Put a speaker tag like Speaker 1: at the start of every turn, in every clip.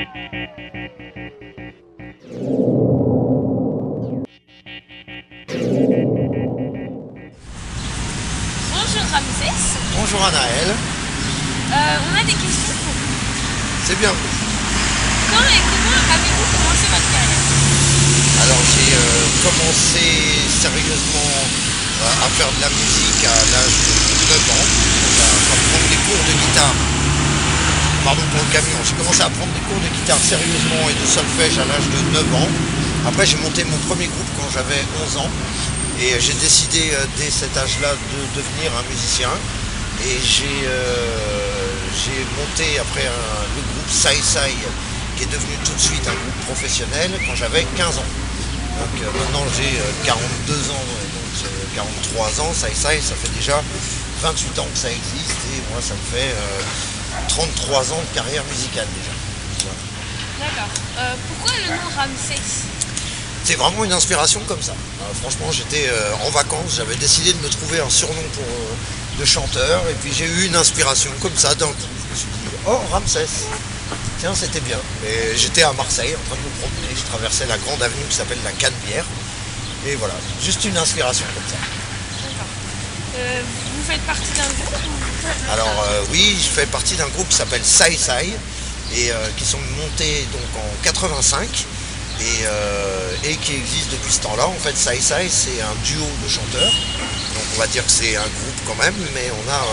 Speaker 1: Bonjour Ramsès.
Speaker 2: Bonjour Anaël.
Speaker 1: On a des questions pour vous.
Speaker 2: C'est bien.
Speaker 1: Quand et comment avez-vous commencé votre carrière?
Speaker 2: Alors j'ai commencé sérieusement à faire de la musique à l'âge de 9 ans, à prendre des cours de guitare. Pardon pour le camion, j'ai commencé à prendre des cours de guitare sérieusement et de solfège à l'âge de 9 ans. Après j'ai monté mon premier groupe quand j'avais 11 ans et j'ai décidé dès cet âge-là de devenir un musicien. Et j'ai monté après le groupe Sai Sai, qui est devenu tout de suite un groupe professionnel quand j'avais 15 ans. Donc maintenant j'ai 42 ans, donc 43 ans, Sai Sai, ça fait déjà 28 ans que ça existe et moi ça me fait 33 ans de carrière musicale déjà. Voilà.
Speaker 1: D'accord. Pourquoi le nom Ramsès?
Speaker 2: C'est vraiment une inspiration comme ça. Franchement j'étais en vacances, j'avais décidé de me trouver un surnom de chanteur et puis j'ai eu une inspiration comme ça d'un coup. Je me suis dit oh Ramsès, tiens c'était bien. Et j'étais à Marseille en train de me promener, je traversais la grande avenue qui s'appelle la Canebière et voilà, juste une inspiration comme ça.
Speaker 1: D'accord. Vous faites partie d'un groupe ou...
Speaker 2: Alors oui, je fais partie d'un groupe qui s'appelle Sai Sai et qui sont montés donc en 85 et qui existe depuis ce temps-là. En fait Sai Sai c'est un duo de chanteurs. Donc on va dire que c'est un groupe quand même, mais on a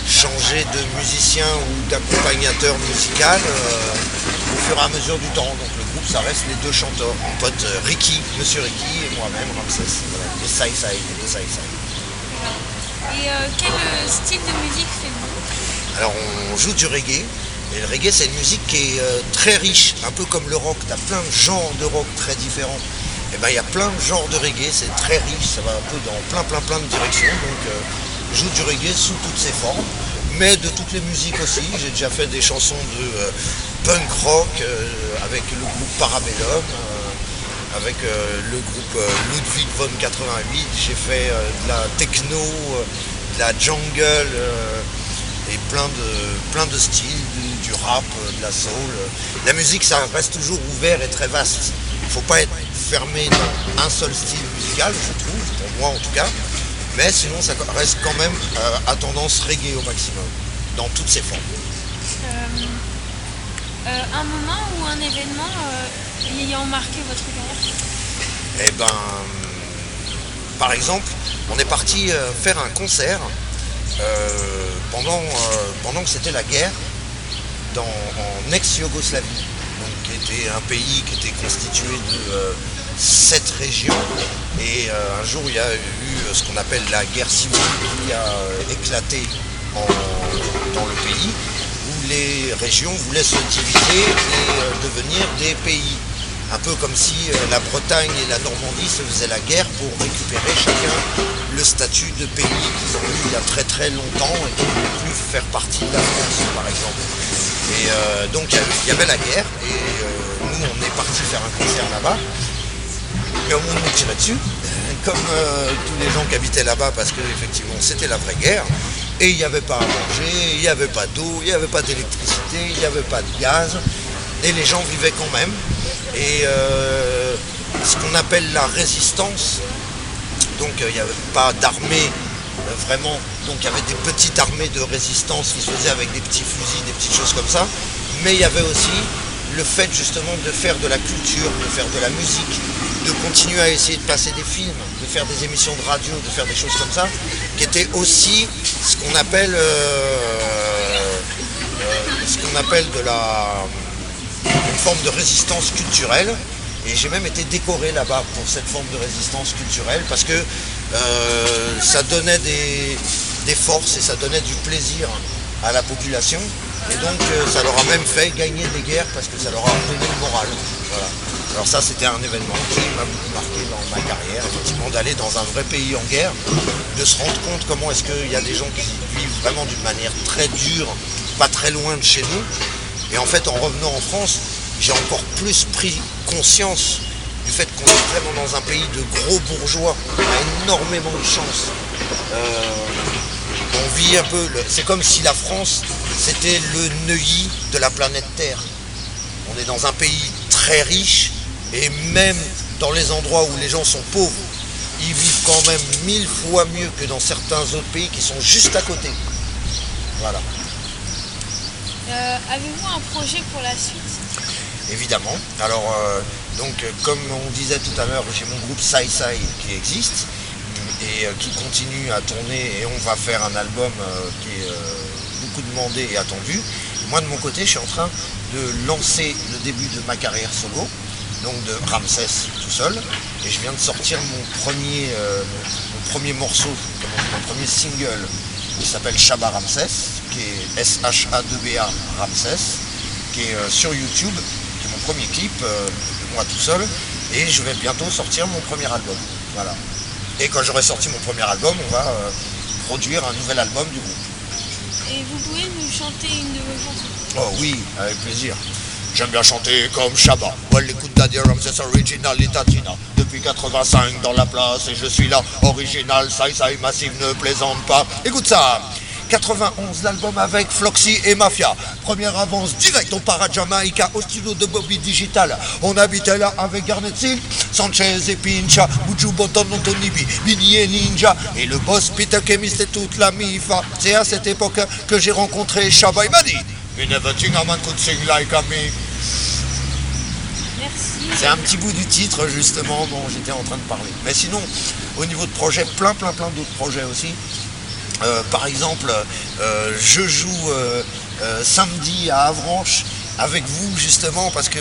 Speaker 2: changé de musicien ou d'accompagnateur musical au fur et à mesure du temps. Donc le groupe ça reste les deux chanteurs, mon pote Ricky, Monsieur Ricky et moi-même Ramsès, voilà, les Sai Sai, les deux Sai Sai.
Speaker 1: Et quel style de musique faites-vous?
Speaker 2: Alors on joue du reggae, et le reggae c'est une musique qui est très riche, un peu comme le rock, tu as plein de genres de rock très différents. Et ben il y a plein de genres de reggae, c'est très riche, ça va un peu dans plein de directions, donc je joue du reggae sous toutes ses formes, mais de toutes les musiques aussi. J'ai déjà fait des chansons de punk rock avec le groupe Parabellum, avec le groupe Ludwig von 88, j'ai fait de la techno, de la jungle et plein de styles, du rap, de la soul. La musique ça reste toujours ouvert et très vaste. Il ne faut pas être fermé dans un seul style musical, je trouve, pour moi en tout cas, mais sinon ça reste quand même à tendance reggae au maximum, dans toutes ses formes.
Speaker 1: Un moment ou un événement ayant marqué votre carrière?
Speaker 2: Eh ben, par exemple, on est parti faire un concert pendant que c'était la guerre en ex-Yougoslavie, qui était un pays qui était constitué de 7 régions. Et un jour, il y a eu ce qu'on appelle la guerre civile qui a éclaté dans le pays, où les régions voulaient se diviser et devenir des pays. Un peu comme si la Bretagne et la Normandie se faisaient la guerre pour récupérer chacun le statut de pays qu'ils ont eu il y a très longtemps et qui ne voulaient plus faire partie de la France, par exemple. Et donc il y avait la guerre et nous on est parti faire un concert là-bas. Mais au moment où on tirait dessus, comme tous les gens qui habitaient là-bas, parce qu'effectivement c'était la vraie guerre, et il n'y avait pas à manger, il n'y avait pas d'eau, il n'y avait pas d'électricité, il n'y avait pas de gaz, et les gens vivaient quand même. Et ce qu'on appelle la résistance, donc il n'y avait pas d'armée vraiment, donc il y avait des petites armées de résistance qui se faisaient avec des petits fusils, des petites choses comme ça, mais il y avait aussi le fait justement de faire de la culture, de faire de la musique, de continuer à essayer de passer des films, de faire des émissions de radio, de faire des choses comme ça, qui était aussi ce qu'on appelle une forme de résistance culturelle. Et j'ai même été décoré là-bas pour cette forme de résistance culturelle parce que ça donnait des forces et ça donnait du plaisir à la population. Et donc ça leur a même fait gagner des guerres parce que ça leur a donné le moral. Voilà. Alors ça c'était un événement qui m'a beaucoup marqué dans ma carrière, effectivement d'aller dans un vrai pays en guerre, de se rendre compte comment est-ce qu'il y a des gens qui vivent vraiment d'une manière très dure, pas très loin de chez nous. Et en fait en revenant en France, j'ai encore plus pris conscience du fait qu'on est vraiment dans un pays de gros bourgeois. On a énormément de chance. On vit un peu, c'est comme si la France c'était le Neuilly de la planète Terre. On est dans un pays très riche et même dans les endroits où les gens sont pauvres, ils vivent quand même 1000 fois mieux que dans certains autres pays qui sont juste à côté. Voilà.
Speaker 1: Avez-vous un projet pour la suite?
Speaker 2: Évidemment. Alors, comme on disait tout à l'heure, j'ai mon groupe Sai Sai qui existe et qui continue à tourner, et on va faire un album qui est beaucoup demandé et attendu. Moi, de mon côté, je suis en train de lancer le début de ma carrière solo, donc de Ramsès tout seul, et je viens de sortir mon premier morceau, mon premier single, qui s'appelle Shabba Ramsès, qui est SHA2BA Ramsès, qui est sur YouTube, qui est mon premier clip de moi tout seul, et je vais bientôt sortir mon premier album. Voilà. Et quand j'aurai sorti mon premier album, on va produire un nouvel album du groupe.
Speaker 1: Et vous pouvez nous chanter une de vos chansons?
Speaker 2: Oh oui, avec plaisir. J'aime bien chanter comme Shabba. Well, écoute Daddy Ramsès original Itatina. Depuis 85 dans la place et je suis là. Original, Sai Sai Massive ne plaisante pas. Écoute ça. 91, l'album avec Floxy et Mafia. Première avance direct, on part à Jamaïca au stylo de Bobby Digital. On habitait là avec Garnet Silk, Sanchez et Pincha, Buju Bonton, Antonibi, Bini et Ninja et le boss Peter Chemist et toute la MIFA. C'est à cette époque que j'ai rencontré Shabba. Il m'a dit "You never think a man could sing like a me."
Speaker 1: Merci.
Speaker 2: C'est un petit bout du titre justement dont j'étais en train de parler. Mais sinon, au niveau de projets, plein d'autres projets aussi. Par exemple, je joue samedi à Avranches avec vous justement parce que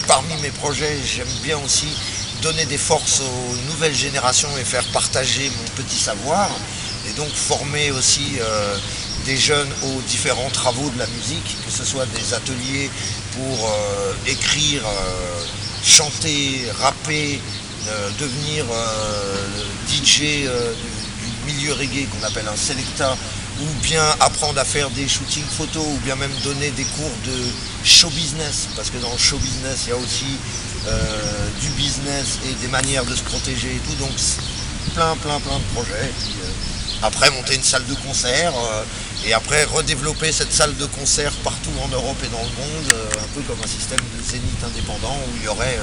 Speaker 2: parmi mes projets, j'aime bien aussi donner des forces aux nouvelles générations et faire partager mon petit savoir et donc former aussi des jeunes aux différents travaux de la musique, que ce soit des ateliers pour écrire, chanter, rapper, devenir DJ du milieu reggae qu'on appelle un selecta, ou bien apprendre à faire des shootings photos, ou bien même donner des cours de show business, parce que dans le show business il y a aussi du business et des manières de se protéger et tout, donc plein de projets. Et puis, après monter une salle de concert et après redévelopper cette salle de concert partout en Europe et dans le monde, un peu comme un système de zénith indépendant où il y aurait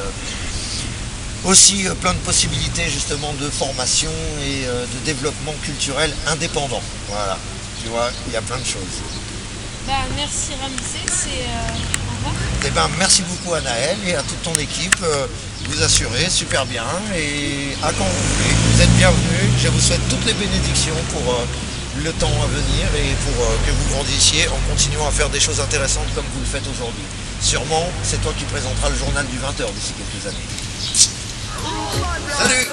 Speaker 2: aussi plein de possibilités justement de formation et de développement culturel indépendant. Voilà, tu vois, il y a plein de choses.
Speaker 1: Bah, merci Ramsès et au revoir.
Speaker 2: Eh ben, merci beaucoup à Naël et à toute ton équipe. Vous assurez super bien et à quand vous voulez. Vous êtes bienvenus. Je vous souhaite toutes les bénédictions pour le temps à venir et pour que vous grandissiez en continuant à faire des choses intéressantes comme vous le faites aujourd'hui. Sûrement, c'est toi qui présenteras le journal du 20h d'ici quelques années. Salut!